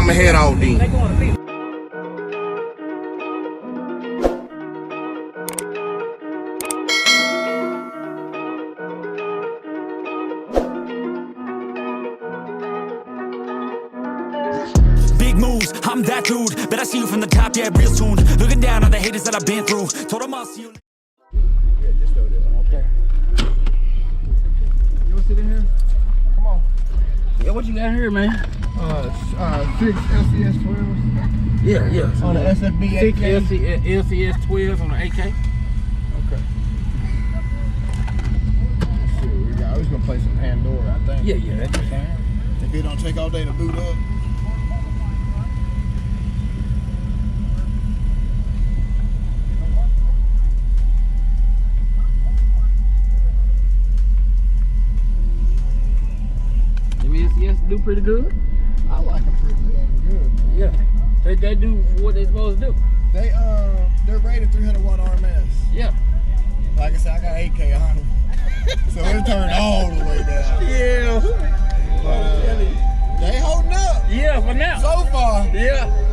I'ma head out then. Big moves, I'm that dude. Bet I see you from the top, yeah, real soon. Looking down on the haters that I've been through. Told them I'll see you. Yeah, just throw this one up there. You wanna sit in here? Come on. Yeah, what you got here, man? 6 LCS 12s. Yeah. On the SFB 6 AK. LCS 12 on the AK. Okay. Let's see what we got. I was gonna play some Pandora, I think. Yeah, that's fine. If it don't take all day to boot up. LCS do pretty good. I like them pretty damn good, man. Yeah. They do what they supposed to do. They're rated 300 watt RMS. Yeah. Like I said, I got 8K on them. So it turned all the way down. Yeah. But they holding up. Yeah, for now. So far. Yeah.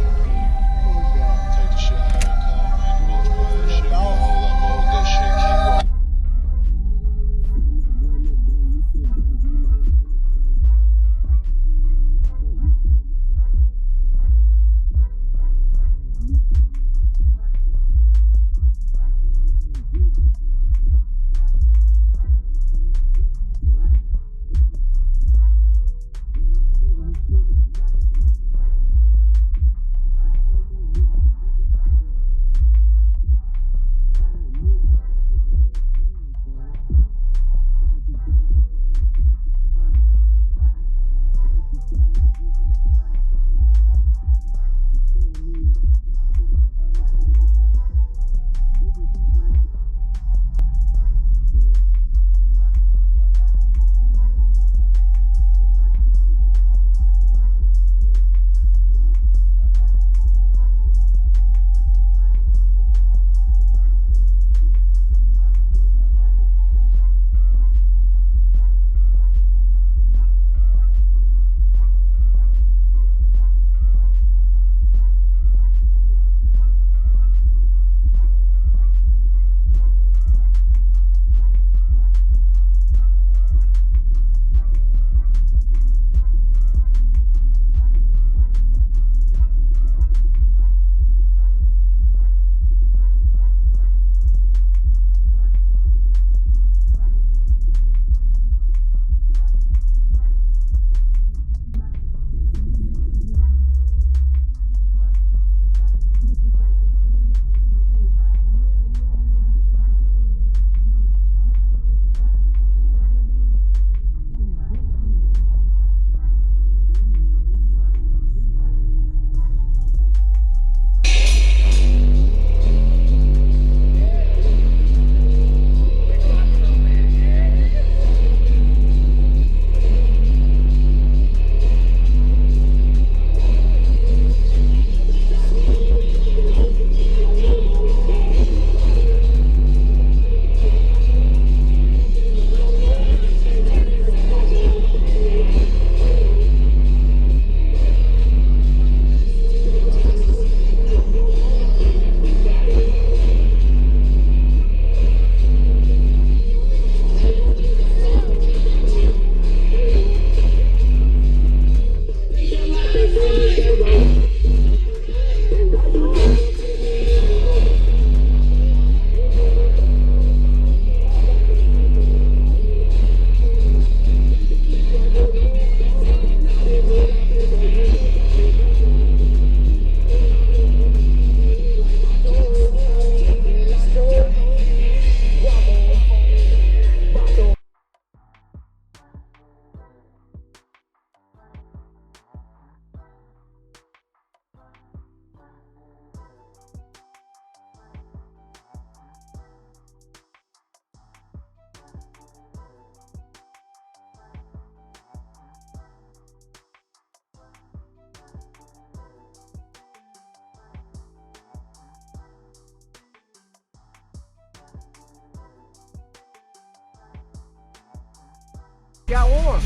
Got warm.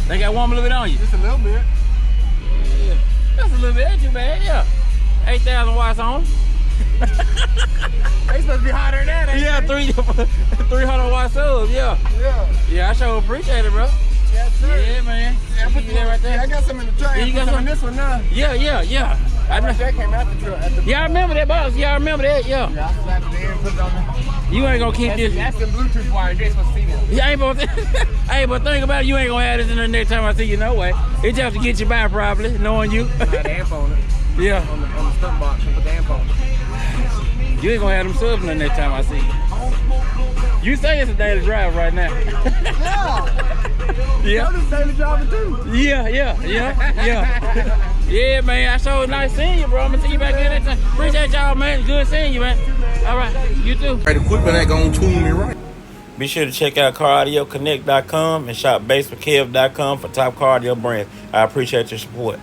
They got warm a little bit on you. Just a little bit. Yeah. coming at you, man. Yeah. 8,000 watts on. They supposed to be hotter than that, ain't Yeah, they? 300 watt subs. Yeah. Yeah, I sure appreciate it, bro. Yes, sir. Yeah, man. Yeah, Put that right there. I got some in the tray. Yeah, you got some some? in this one now. Yeah. I know. That came out the truck. Yeah, I remember that, boss. Yeah, I remember that. Yeah. Yeah, I slapped it in, put it on there. You ain't gonna keep this. That's the Bluetooth wires. You ain't supposed to see them. Yeah, hey, but think about it. You ain't gonna have this in the next time I see you, no way. It just to get you by, probably, knowing you. I had the amp on it. Yeah. On the stump box and put the amp on it. You ain't gonna have them subs in the next time I see you. You say it's a daily drive right now. Yeah. This daily driver too. Yeah. Yeah, man. I sure nice seeing you, bro. I'm gonna see you back here next time. Appreciate y'all, man. Good seeing you, man. All right, you too. The equipment ain't gonna tune me right. Be sure to check out CarAudioConnect.com and shop BASSWITHKEV.com for top car audio brands. I appreciate your support.